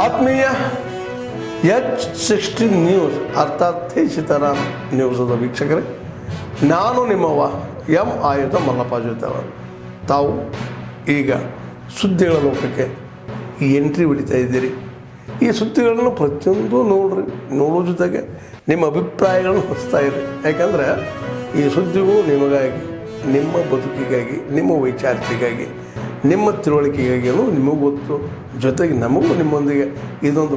ಆತ್ಮೀಯ H16 news ಅರ್ಥಾತ್ ಸೀತಾರಾಮ್ ನ್ಯೂಸದ ವೀಕ್ಷಕರೇ, ನಾನು ನಿಮ್ಮವ ಎಂ ಆಯುಧ ಮಲ್ಲಪ್ಪ ಜೊತೆವರು. ತಾವು ಈಗ ಸುದ್ದಿಗಳ ಲೋಕಕ್ಕೆ ಎಂಟ್ರಿ ಹೊಡಿತಾ ಇದ್ದೀರಿ. ಈ ಸುದ್ದಿಗಳನ್ನು ಪ್ರತಿಯೊಂದು ನೋಡೋ ಜೊತೆಗೆ ನಿಮ್ಮ ಅಭಿಪ್ರಾಯಗಳನ್ನು ಹೊಸ್ತಾ ಇರಿ. ಯಾಕಂದರೆ ಈ ಸುದ್ದಿಗಳು ನಿಮಗಾಗಿ, ನಿಮ್ಮ ಬದುಕಿಗಾಗಿ, ನಿಮ್ಮ ವೈಚಾರಿಕೆಗಾಗಿ, ನಿಮ್ಮ ತಿಳುವಳಿಕೆಗಾಗಿಯೂ ನಿಮಗೂ ಗೊತ್ತು. ಜೊತೆಗೆ ನಮಗೂ ನಿಮ್ಮೊಂದಿಗೆ ಇದೊಂದು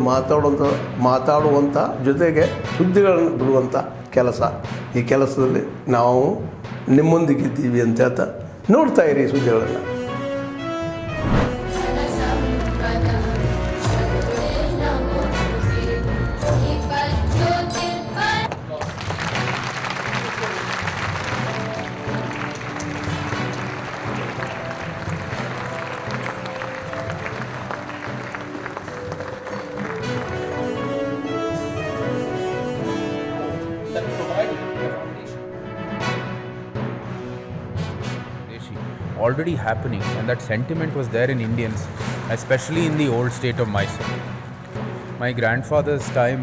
ಮಾತಾಡುವಂಥ ಜೊತೆಗೆ ಸುದ್ದಿಗಳನ್ನು ಬಿಡುವಂಥ ಕೆಲಸ. ಈ ಕೆಲಸದಲ್ಲಿ ನಾವು ನಿಮ್ಮೊಂದಿಗಿದ್ದೀವಿ ಅಂತ ಹೇಳ್ತಾ ನೋಡ್ತಾ ಇರಿ ಸುದ್ದಿಗಳನ್ನು. Already happening, and that sentiment was there in Indians, especially in the old state of Mysore. My grandfather's time,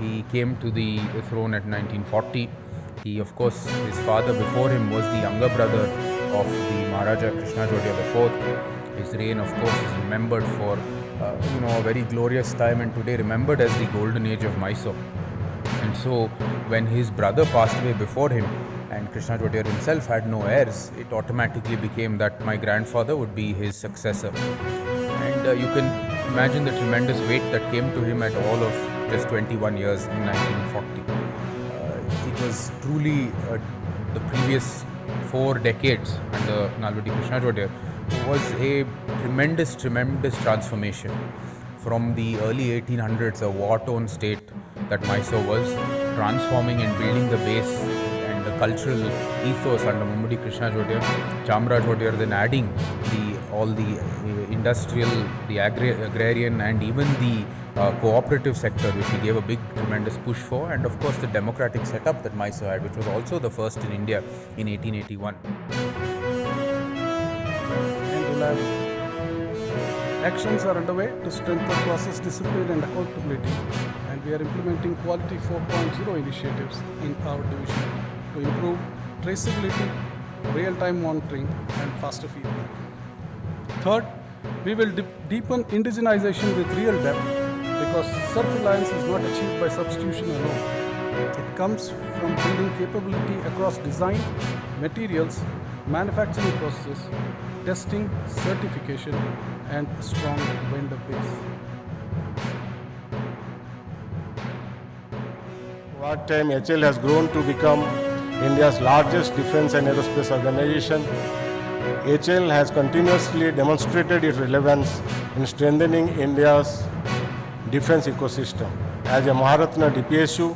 he came to the throne at 1940. He, of course, his father before him was the younger brother of the Maharaja Krishnajodhya IV. His reign, of course, is remembered for a very glorious time, and today remembered as the golden age of Mysore. And so when his brother passed away before him, and Krishnajodhya himself had no heirs, it automatically became that my grandfather would be his successor. And you can imagine the tremendous weight that came to him at all of just 21 years in 1940. It was truly the previous 4 decades under Nalvadi Krishnajodhya was a tremendous transformation from the early 1800s, a war-torn state that Mysore was, transforming and building the base the cultural ethos under Mummadi Krishnajodhya, Chamarajodhya, then adding all the industrial, the agrarian, and even the cooperative sector, which he gave a big tremendous push for, and of course the democratic setup that Mysore had, which was also the first in India in 1881. And reliable. Actions are underway to strengthen process discipline and accountability, and we are implementing Quality 4.0 initiatives in our division to improve traceability, real-time monitoring, and faster feedback. Third, we will deepen indigenization with real depth, because self-reliance is not achieved by substitution alone. It comes from building capability across design, materials, manufacturing processes, testing, certification, and a strong vendor base. Over time, HAL has grown to become India's largest defense and aerospace organization. HAL has continuously demonstrated its relevance in strengthening India's defense ecosystem. As a Maharatna DPSU,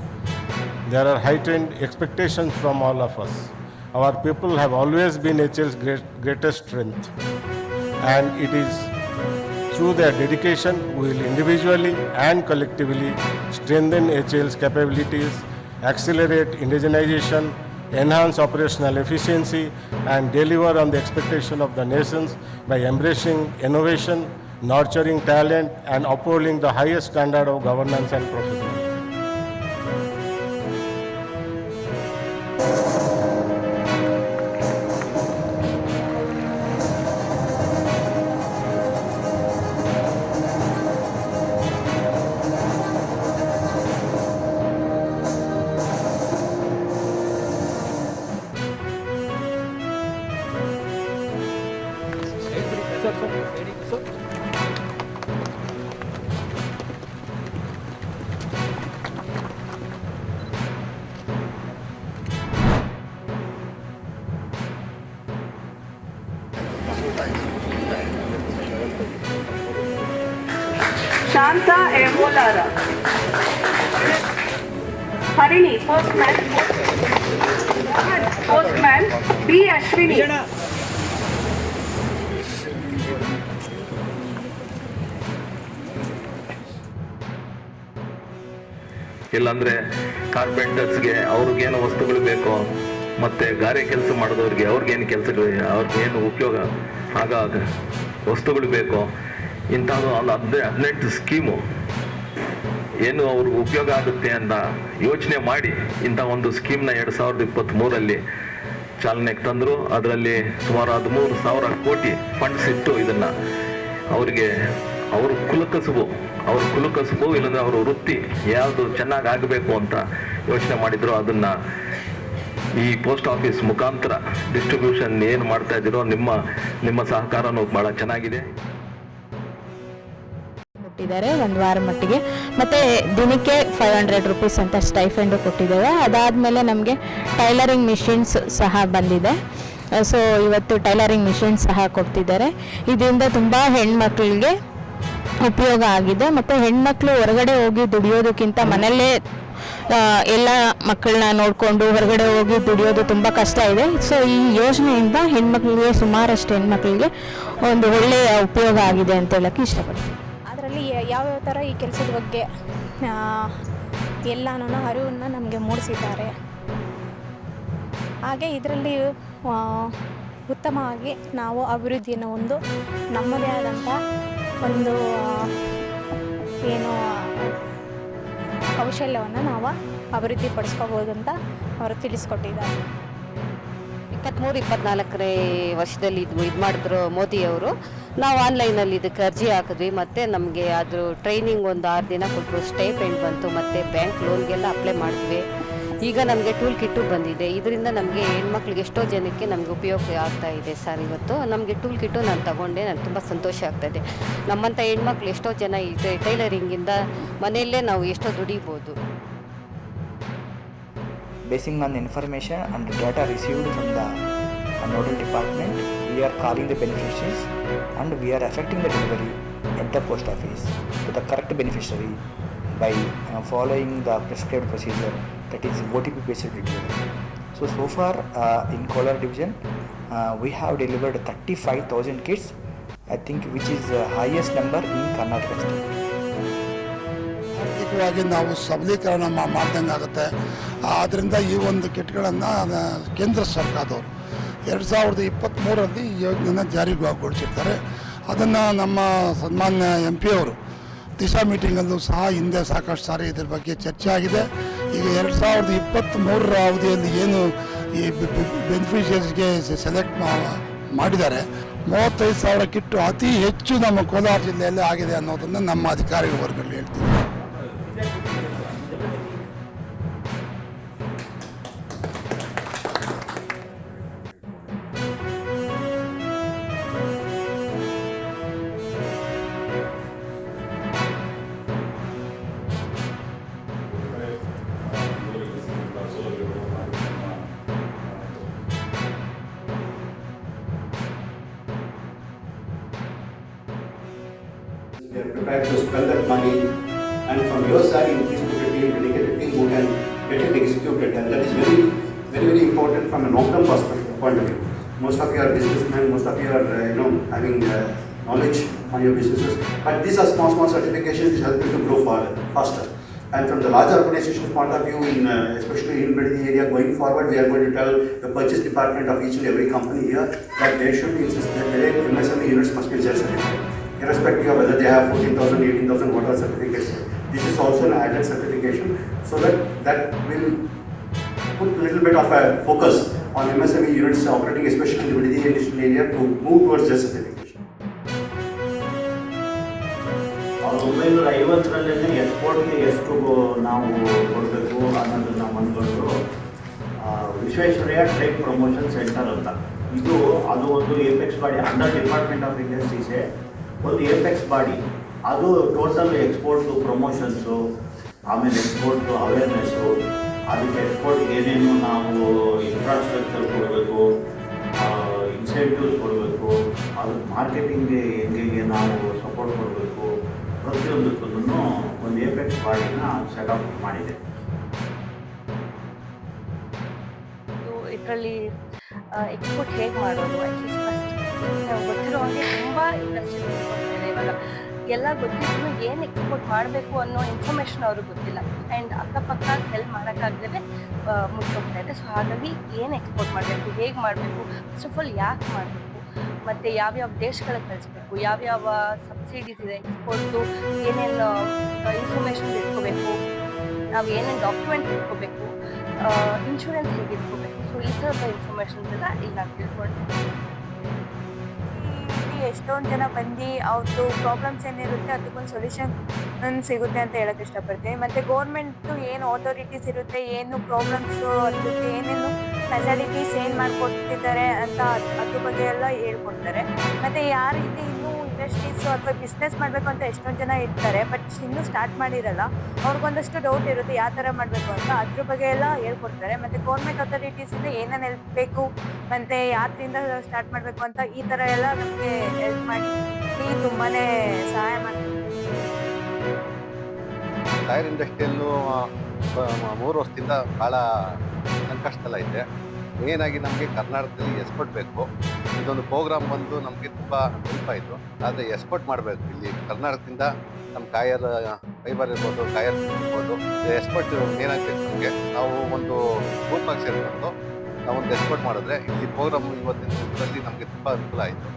there are heightened expectations from all of us. Our people have always been HAL's greatest strength, and it is through their dedication we will individually and collectively strengthen HAL's capabilities, accelerate indigenization, enhance operational efficiency, and deliver on the expectation of the nations by embracing innovation, nurturing talent, and upholding the highest standard of governance and professionalism. Shanta Evolara. Harini, postman B. Ashwini. ಇಲ್ಲಾಂದರೆ ಕಾರ್ಪೆಂಟರ್ಸ್ಗೆ ಅವ್ರಿಗೇನು ವಸ್ತುಗಳು ಬೇಕೋ, ಮತ್ತು ಗಾರೆ ಕೆಲಸ ಮಾಡಿದವ್ರಿಗೆ ಅವ್ರಿಗೇನು ಕೆಲಸಗಳು, ಅವ್ರಿಗೇನು ಉಪಯೋಗ ಆಗ ವಸ್ತುಗಳು ಬೇಕೋ, ಇಂಥದ್ದು ಒಂದು 18 ಸ್ಕೀಮು ಏನು ಅವ್ರಿಗೆ ಉಪಯೋಗ ಆಗುತ್ತೆ ಅಂತ ಯೋಚನೆ ಮಾಡಿ ಇಂಥ ಒಂದು ಸ್ಕೀಮ್ನ 2023 ಚಾಲನೆಗೆ ತಂದರು. ಅದರಲ್ಲಿ ಸುಮಾರು 13,000 ಕೋಟಿ ಫಂಡ್ಸ್ ಇಟ್ಟು ಇದನ್ನು ಅವರಿಗೆ ಅವ್ರ ಕುಲಕಸುಬು ಇಲ್ಲಂದ್ರೆ ಅವ್ರ ವೃತ್ತಿ ಯಾವುದು ಚೆನ್ನಾಗಿ ಆಗಬೇಕು ಅಂತ ಯೋಚನೆ ಮಾಡಿದ್ರು. ಅದನ್ನು ಈ ಪೋಸ್ಟ್ ಆಫೀಸ್ ಮುಖಾಂತರ ಡಿಸ್ಟ್ರಿಬ್ಯೂಷನ್ ಏನು ಮಾಡ್ತಾ ಇದ್ದೀರೋ ನಿಮ್ಮ ಸಹಕಾರನೂ ಭಾಳ ಚೆನ್ನಾಗಿದೆ. ಕೊಟ್ಟಿದ್ದಾರೆ ಒಂದು ವಾರ ಮಟ್ಟಿಗೆ, ಮತ್ತು ದಿನಕ್ಕೆ 500 ರುಪೀಸ್ ಅಂತ ಸ್ಟೈಫೆಂಡು ಕೊಟ್ಟಿದ್ದೇವೆ. ಅದಾದಮೇಲೆ ನಮಗೆ ಟೈಲರಿಂಗ್ ಮಿಷಿನ್ಸ್ ಸಹ ಬಂದಿದೆ. ಸೊ ಇವತ್ತು ಟೈಲರಿಂಗ್ ಮಿಷಿನ್ ಸಹ ಕೊಡ್ತಿದ್ದಾರೆ. ಇದರಿಂದ ತುಂಬ ಹೆಣ್ಮಕ್ಳಿಗೆ ಉಪಯೋಗ ಆಗಿದೆ. ಮತ್ತು ಹೆಣ್ಮಕ್ಳು ಹೊರಗಡೆ ಹೋಗಿ ದುಡಿಯೋದಕ್ಕಿಂತ ಮನೆಯಲ್ಲೇ ಎಲ್ಲ ಮಕ್ಕಳನ್ನ ನೋಡಿಕೊಂಡು ಹೊರಗಡೆ ಹೋಗಿ ದುಡಿಯೋದು ತುಂಬ ಕಷ್ಟ ಇದೆ. ಸೊ ಈ ಯೋಜನೆಯಿಂದ ಹೆಣ್ಮಕ್ಳಿಗೆ ಸುಮಾರಷ್ಟು ಹೆಣ್ಮಕ್ಳಿಗೆ ಒಂದು ಒಳ್ಳೆಯ ಉಪಯೋಗ ಆಗಿದೆ ಅಂತ ಹೇಳೋಕ್ಕೆ ಇಷ್ಟಪಡ್ತೀನಿ. ಅದರಲ್ಲಿ ಯಾವ್ಯಾವ ಥರ ಈ ಕೆಲಸದ ಬಗ್ಗೆ ಎಲ್ಲನೂ ಅರಿವನ್ನು ನಮಗೆ ಮೂಡಿಸಿದ್ದಾರೆ. ಹಾಗೆ ಇದರಲ್ಲಿ ಉತ್ತಮವಾಗಿ ನಾವು ಅಭಿವೃದ್ಧಿಯನ್ನು ಒಂದು ನಮ್ಮದೇ ಆದಂಥ ಒಂದು ಏನು ಕೌಶಲ್ಯವನ್ನು ನಾವು ಅಭಿವೃದ್ಧಿಪಡಿಸ್ಕೋಬೋದು ಅಂತ ಅವರು ತಿಳಿಸ್ಕೊಟ್ಟಿದ್ದಾರೆ. 23-24 ವರ್ಷದಲ್ಲಿ ಇದು ಮಾಡಿದ್ರು ಮೋದಿಯವರು. ನಾವು ಆನ್ಲೈನಲ್ಲಿ ಇದಕ್ಕೆ ಅರ್ಜಿ ಹಾಕಿದ್ವಿ, ಮತ್ತು ನಮಗೆ ಅದ್ರ ಟ್ರೈನಿಂಗ್ ಒಂದು 6 ದಿನ ಕೊಟ್ಟರು, ಸ್ಟೈಪೆಂಡ್ ಬಂತು, ಮತ್ತು ಬ್ಯಾಂಕ್ ಲೋನ್ಗೆಲ್ಲ ಅಪ್ಲೈ ಮಾಡಿದ್ವಿ. ಈಗ ನಮಗೆ ಟೂಲ್ ಕಿಟ್ಟು ಬಂದಿದೆ. ಇದರಿಂದ ನಮಗೆ ಹೆಣ್ಮಕ್ಳಿಗೆ ಎಷ್ಟೋ ಜನಕ್ಕೆ ನಮಗೆ ಉಪಯೋಗ ಆಗ್ತಾ ಇದೆ ಸರ್. ಇವತ್ತು ನಮಗೆ ಟೂಲ್ ಕಿಟ್ಟು ನಾನು ತಗೊಂಡೆ, ನನಗೆ ತುಂಬ ಸಂತೋಷ ಆಗ್ತಾಯಿದೆ. ನಮ್ಮಂಥ ಹೆಣ್ಮಕ್ಳು ಎಷ್ಟೋ ಜನ ಇದೆ ಟೈಲರಿಂಗಿಂದ ಮನೆಯಲ್ಲೇ ನಾವು ಎಷ್ಟೋ ದುಡಿಬೋದು. Basing on the information and data received from the nodal department, we are calling the beneficiaries and we are effecting the delivery at the post office to the correct beneficiary by following the prescribed procedure, that is OTP based delivery. So far in Kolar division we have delivered 35,000 kits, I think, which is the highest number in Karnataka state. ಆರ್ಥಿಕವಾಗಿ ನಾವು ಸಬಲೀಕರಣ ಮಾಡ್ದಂಗೆ ಆಗುತ್ತೆ. ಆದ್ದರಿಂದ ಈ ಒಂದು ಕಿಟ್ಗಳನ್ನು ಕೇಂದ್ರ ಸರ್ಕಾರದವರು 2023 ಈ ಯೋಜನೆನ ಜಾರಿಗೊಳಿಸಿರ್ತಾರೆ. ಅದನ್ನು ನಮ್ಮ ಸನ್ಮಾನ್ಯ MP ಅವರು ದಿಶಾ ಮೀಟಿಂಗಲ್ಲೂ ಸಹ ಹಿಂದೆ ಸಾಕಷ್ಟು ಸಾರಿ ಇದ್ರ ಬಗ್ಗೆ ಚರ್ಚೆ ಆಗಿದೆ. ಈಗ 2023 ಅವಧಿಯಲ್ಲಿ ಏನು ಈ ಬೆನಿಫಿಷಿಯರ್ಸ್ಗೆ ಸೆಲೆಕ್ಟ್ ಮಾಡಿದ್ದಾರೆ, 35,000 ಕಿಟ್ಟು ಅತಿ ಹೆಚ್ಚು ನಮ್ಮ ಕೋಲಾರ ಜಿಲ್ಲೆಯಲ್ಲಿ ಆಗಿದೆ ಅನ್ನೋದನ್ನು ನಮ್ಮ ಅಧಿಕಾರಿಗಳ ವರ್ಗದಲ್ಲಿ ಹೇಳ್ತೀವಿ. We are prepared to spend that money, and from your side, please put a team, dedicated team who can get it executed, and that is very, very, very important from a long-term perspective point of view. Most of you are businessmen, most of you are having knowledge on your businesses, but these are small certifications which help you to grow faster. And from the large organization's point of view, especially in the area going forward, we are going to tell the purchase department of each and every company here that they should insist that their MSME units must be certified, irrespective of whether they have 14,000, 18,000, whatever certificates. This is also an added certification, so that will put a little bit of a focus on MSME units operating, especially in the industrial area, to move towards their certification. 1950 ಎಕ್ಸ್ಪೋರ್ಟ್ಗೆ ಎಷ್ಟು ನಾವು ಕೊಡಬೇಕು ಅನ್ನೋದನ್ನು ಮನಗೊಂಡು Visvesvaraya trade promotion centre ಅಂತ ಅದು ಒಂದು apex body under department of ಇಂಡಸ್ಟ್ರೀಸೇ ಒಂದು ಏಪೆಕ್ಸ್ ಬಾಡಿ. ಅದು ಟೋಟಲ್ ಎಕ್ಸ್ಪೋರ್ಟು ಪ್ರಮೋಷನ್ಸು, ಆಮೇಲೆ ಎಕ್ಸ್ಪೋರ್ಟು ಅವೇರ್ನೆಸ್ಸು, ಅದಕ್ಕೆ ಎಕ್ಸ್ಪೋರ್ಟ್ಗೆ ಏನೇನು ನಾವು ಇನ್ಫ್ರಾಸ್ಟ್ರಕ್ಚರ್ ಕೊಡಬೇಕು, ಇನ್ಸೆಂಟಿವ್ಸ್ ಕೊಡಬೇಕು, ಅದಕ್ಕೆ ಮಾರ್ಕೆಟಿಂಗ್ಗೆ ಹೆಂಗೆ ನಾವು ಸಪೋರ್ಟ್ ಕೊಡಬೇಕು, ಪ್ರತಿಯೊಂದಕ್ಕೂ ಒಂದು ಏಪೆಕ್ಸ್ ಬಾಡಿನ ಸೆಟಪ್ ಮಾಡಿದೆ. ಇದರಲ್ಲಿ ಎಕ್ಸ್ಪೋರ್ಟ್ ಹೇಗೆ ಮಾಡೋದು, ಅಟ್ಲೀಸ್ಟ್ ಫಸ್ಟ್ ನಾವು ಗೊತ್ತಿರೋ ಹಾಗೆ ತುಂಬ ಇಂಡಸ್ಟ್ರಿ ಇದೆ ಇವಾಗ. ಎಲ್ಲ ಗೊತ್ತಿದ್ರು ಏನು ಎಕ್ಸ್ಪೋರ್ಟ್ ಮಾಡಬೇಕು ಅನ್ನೋ ಇನ್ಫಾರ್ಮೇಷನ್ ಅವ್ರಿಗೆ ಗೊತ್ತಿಲ್ಲ, ಆ್ಯಂಡ್ ಅಕ್ಕಪಕ್ಕ ಸೆಲ್ ಮಾಡೋಕ್ಕಾಗದೇ ಮುಚ್ಚೋಗ್ತಾ ಇದೆ. ಸೊ ಹಾಗಾಗಿ ಏನು ಎಕ್ಸ್ಪೋರ್ಟ್ ಮಾಡಬೇಕು, ಹೇಗೆ ಮಾಡಬೇಕು, ಫಸ್ಟ್ ಆಫ್ ಆಲ್ ಯಾಕೆ ಮಾಡಬೇಕು, ಮತ್ತು ಯಾವ್ಯಾವ ದೇಶಗಳಿಗೆ ಕಳಿಸ್ಬೇಕು, ಯಾವ್ಯಾವ ಸಬ್ಸಿಡೀಸ್ ಇದೆ, ಎಕ್ಸ್ಪೋರ್ಟು ಏನೇನು ಇನ್ಫಾರ್ಮೇಷನ್ ಇಟ್ಕೋಬೇಕು, ನಾವು ಏನೇನು ಡಾಕ್ಯುಮೆಂಟ್ ಇಟ್ಕೋಬೇಕು, ಇನ್ಶೂರೆನ್ಸ್ ಹೇಗೆ ಇಟ್ಕೋಬೇಕು. ಸೊ ಈ ಥರದ ಇನ್ಫಾರ್ಮೇಷನ್ಸ್ ಎಲ್ಲ ಇಲ್ಲಿ ನಾನು ತಿಳ್ಕೊಂಡೆ. ಎಷ್ಟೊಂದು ಜನ ಬಂದು ಅವ್ರದ್ದು ಪ್ರಾಬ್ಲಮ್ಸ್ ಏನಿರುತ್ತೆ ಅದಕ್ಕೊಂದು ಸೊಲ್ಯೂಷನ್ ಸಿಗುತ್ತೆ ಅಂತ ಹೇಳೋಕ್ಕೆ ಇಷ್ಟಪಡ್ತೀನಿ. ಮತ್ತು ಗೌರ್ಮೆಂಟು ಏನು ಅಥಾರಿಟೀಸ್ ಇರುತ್ತೆ, ಏನು ಪ್ರಾಬ್ಲಮ್ಸು, ಅದಕ್ಕೆ ಏನೇನು ಫೆಸಿಲಿಟೀಸ್ ಏನು ಮಾಡಿಕೊಡ್ತಿದ್ದಾರೆ ಅಂತ ಅದ್ರ ಬಗ್ಗೆ ಎಲ್ಲ ಹೇಳ್ಕೊಡ್ತಾರೆ. ಮತ್ತು ಯಾರಿಗೆ ಇನ್ನೂ ಇಂಡಸ್ಟ್ರೀಸು ಅಥವಾ ಬಿಸ್ನೆಸ್ ಮಾಡಬೇಕು ಅಂತ ಎಷ್ಟೊಂದು ಜನ ಇರ್ತಾರೆ, ಬಟ್ ಇನ್ನೂ ಸ್ಟಾರ್ಟ್ ಮಾಡಿರಲ್ಲ, ಅವ್ರಿಗೊಂದಷ್ಟು ಡೌಟ್ ಇರುತ್ತೆ ಯಾವ ಥರ ಮಾಡಬೇಕು ಅಂತ, ಅದ್ರ ಬಗ್ಗೆ ಎಲ್ಲ ಹೇಳ್ಕೊಡ್ತಾರೆ. ಮತ್ತು ಗೌರ್ಮೆಂಟ್ ಅಥಾರಿಟೀಸಿಂದ ಏನೇನು ಹೆಲ್ಪ್ ಬೇಕು ಮತ್ತು ಯಾತ್ರಿಂದ ಸ್ಟಾರ್ಟ್ ಮಾಡಬೇಕು ಅಂತ ಈ ಥರ ಎಲ್ಲ ನಮಗೆ ಹೆಲ್ಪ್ ಮಾಡಿ ತುಂಬಾ ಸಹಾಯ ಮಾಡ್ತಾರೆ. ಟೈರ್ ಇಂಡಸ್ಟ್ರಿಯಲ್ಲೂ 3 ವರ್ಷದಿಂದ ಭಾಳ ಸಂಕಷ್ಟದಲ್ಲೈತೆ. ಮೇನಾಗಿ ನಮಗೆ ಕರ್ನಾಟಕದಲ್ಲಿ ಎಕ್ಸ್ಪೋರ್ಟ್ ಬೇಕು. ಇದೊಂದು ಪ್ರೋಗ್ರಾಮ್ ಬಂದು ನಮಗೆ ತುಂಬ ಹೆಲ್ಪ್ ಆಯಿತು. ಆದರೆ ಎಕ್ಸ್ಪೋರ್ಟ್ ಮಾಡಬೇಕು. ಇಲ್ಲಿ ಕರ್ನಾಟಕದಿಂದ ನಮ್ಮ ಫೈಬರ್ ಇರ್ಬೋದು, ಟೈರ್ ಇರ್ಬೋದು, ಎಕ್ಸ್ಪೋರ್ಟ್ ಏನಾಗಬೇಕು ನಮಗೆ. ನಾವು ಒಂದು ಗ್ರೂಪಾಗಿ ಸೇರಿಕೊಂಡು ನಾವೊಂದು ಎಕ್ಸ್ಪೋರ್ಟ್ ಮಾಡಿದ್ರೆ ಇಲ್ಲಿ ಪ್ರೋಗ್ರಾಮ್ ಇವತ್ತಿನ ದಿನದಲ್ಲಿ ನಮಗೆ ತುಂಬ ಅನುಕೂಲ ಆಯಿತು.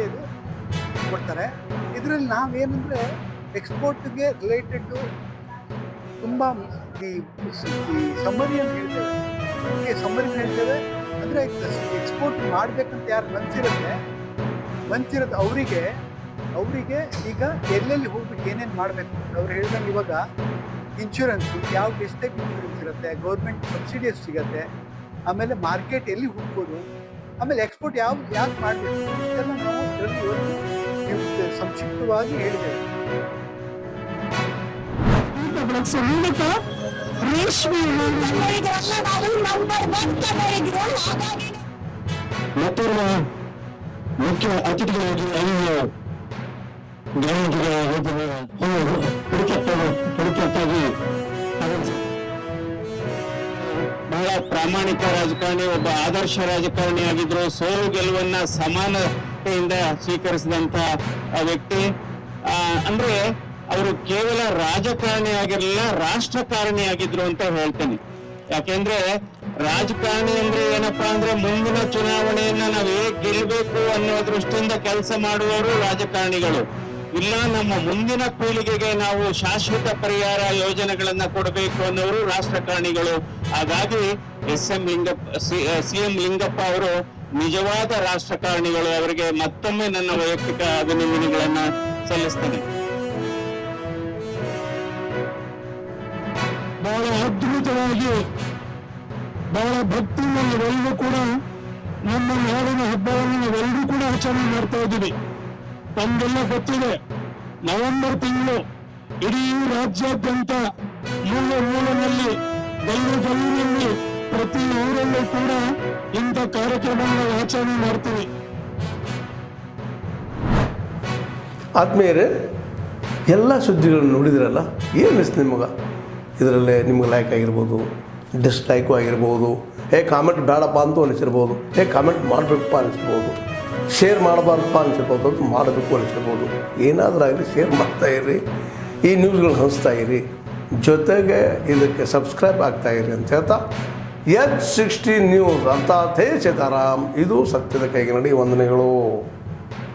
ಇದು ಕೊಡ್ತಾರೆ. ಇದರಲ್ಲಿ ನಾವೇನಂದರೆ ಎಕ್ಸ್ಪೋರ್ಟ್ಗೆ ರಿಲೇಟೆಡ್ಡು ತುಂಬ ಈ ಸಮ್ಮರಿ ಅಂತ ಹೇಳ್ತೇವೆ, ಸಮ್ಮರಿ ಹೇಳ್ತೇವೆ. ಅಂದರೆ ಎಕ್ಸ್ಪೋರ್ಟ್ ಮಾಡಬೇಕಂತ ಯಾರು ಮನ್ಸಿರುತ್ತೆ ಅವರಿಗೆ ಈಗ ಎಲ್ಲೆಲ್ಲಿ ಹೋಗ್ಬೇಕು, ಏನೇನು ಮಾಡಬೇಕು ಅವ್ರು ಹೇಳ್ದಂಗೆ. ಇವಾಗ ಇನ್ಶೂರೆನ್ಸು ಎಷ್ಟು ಟೈಪ್ ಇನ್ಶೂರೆನ್ಸ್ ಇರುತ್ತೆ, ಗೌರ್ಮೆಂಟ್ ಸಬ್ಸಿಡೀಸ್ ಸಿಗುತ್ತೆ, ಆಮೇಲೆ ಮಾರ್ಕೆಟ್ ಎಲ್ಲಿ ಹುಡ್ಬೋದು, ಆಮೇಲೆ ಎಕ್ಸ್ಪೋರ್ಟ್ ಯಾಕೆ ಮಾಡಬೇಕು, ಇಷ್ಟೆಲ್ಲ ನಾವು ಇದರಲ್ಲಿ ಸಂಕ್ಷಿಪ್ತವಾಗಿ ಹೇಳಿದ್ದೇವೆ. ಮತ್ತೋರ್ವ ಮುಖ್ಯ ಅತಿಥಿಗಳಾಗಿ ಬಹಳ ಪ್ರಾಮಾಣಿಕ ರಾಜಕಾರಣಿ, ಒಬ್ಬ ಆದರ್ಶ ರಾಜಕಾರಣಿ ಆಗಿದ್ರು. ಸೋಲು ಗೆಲುವನ್ನ ಸಮಾನತೆಯಿಂದ ಸ್ವೀಕರಿಸಿದಂತ ವ್ಯಕ್ತಿ. ಅಂದ್ರೆ ಅವರು ಕೇವಲ ರಾಜಕಾರಣಿ ಆಗಿರಲಿಲ್ಲ, ರಾಷ್ಟ್ರಕಾರಣಿ ಆಗಿದ್ರು ಅಂತ ಹೇಳ್ತೇನೆ. ಯಾಕೆಂದ್ರೆ ರಾಜಕಾರಣಿ ಅಂದ್ರೆ ಏನಪ್ಪಾ ಅಂದ್ರೆ ಮುಂದಿನ ಚುನಾವಣೆಯನ್ನ ನಾವು ಹೇಗೆ ಗೆಲ್ಲಬೇಕು ಅನ್ನೋ ದೃಷ್ಟಿಯಿಂದ ಕೆಲಸ ಮಾಡುವವರು ರಾಜಕಾರಣಿಗಳು. ಇಲ್ಲ ನಮ್ಮ ಮುಂದಿನ ಪೀಳಿಗೆಗೆ ನಾವು ಶಾಶ್ವತ ಪರಿಹಾರ ಯೋಜನೆಗಳನ್ನ ಕೊಡಬೇಕು ಅನ್ನೋರು ರಾಷ್ಟ್ರಕಾರಣಿಗಳು. ಹಾಗಾಗಿ ಸಿಎಂ ಲಿಂಗಪ್ಪ ಅವರು ನಿಜವಾದ ರಾಷ್ಟ್ರಕಾರಣಿಗಳು. ಅವರಿಗೆ ಮತ್ತೊಮ್ಮೆ ನನ್ನ ವೈಯಕ್ತಿಕ ಅಭಿನಂದನೆಗಳನ್ನ ಸಲ್ಲಿಸ್ತೇನೆ. ಬಹಳ ಅದ್ಭುತವಾಗಿ, ಬಹಳ ಭಕ್ತಿಯಿಂದ ನಾವೆಲ್ಲರೂ ಕೂಡ ನಮ್ಮ ನಾಡಿನ ಹಬ್ಬವನ್ನು ನಾವೆಲ್ಲರೂ ಕೂಡ ಆಚರಣೆ ಮಾಡ್ತಾ ಇದ್ದೀವಿ. ನಮಗೆಲ್ಲ ಗೊತ್ತಿದೆ, ನವೆಂಬರ್ ತಿಂಗಳು ಇಡೀ ರಾಜ್ಯಾದ್ಯಂತ ಮೂಲೆಯಲ್ಲಿ ಗಲ್ಲಿನಲ್ಲಿ ಪ್ರತಿ ಊರಲ್ಲೂ ಕೂಡ ಇಂಥ ಕಾರ್ಯಕ್ರಮವನ್ನು ಆಚರಣೆ ಮಾಡ್ತೀವಿ. ಆದ್ಮೇಲೆ ಎಲ್ಲ ಸುದ್ದಿಗಳನ್ನು ನೋಡಿದ್ರಲ್ಲ, ಏನು ಅನಿಸ್ತು ನಿಮಗೆ? ಇದರಲ್ಲೇ ನಿಮ್ಗೆ ಲೈಕ್ ಆಗಿರ್ಬೋದು, ಡಿಸ್ಲೈಕು ಆಗಿರ್ಬೋದು, ಕಾಮೆಂಟ್ ಬೇಡಪ್ಪ ಅಂತೂ ಅನಿಸಿರ್ಬೋದು, ಕಾಮೆಂಟ್ ಮಾಡಬೇಕಪ್ಪ ಅನಿಸ್ಬೋದು, ಶೇರ್ ಮಾಡಬಾರ್ದಪ್ಪ ಅನಿಸಿರ್ಬೋದು, ಅದು ಮಾಡಬೇಕು ಅನಿಸಿರ್ಬೋದು. ಏನಾದರೂ ಆಗಲಿ ಶೇರ್ ಮಾಡ್ತಾಯಿರಿ, ಈ ನ್ಯೂಸ್ಗಳನ್ನ ಹಂಚ್ತಾ ಇರಿ, ಜೊತೆಗೆ ಇದಕ್ಕೆ ಸಬ್ಸ್ಕ್ರೈಬ್ ಆಗ್ತಾಯಿರಿ ಅಂತ ಹೇಳ್ತಾ H16 ನ್ಯೂಸ್ ಅರ್ಥಾತ್ ಹೇ ಸೀತಾರಾಮ್, ಇದು ಸತ್ಯದ ಕೈಗೆ ನಡಿ. ವಂದನೆಗಳು.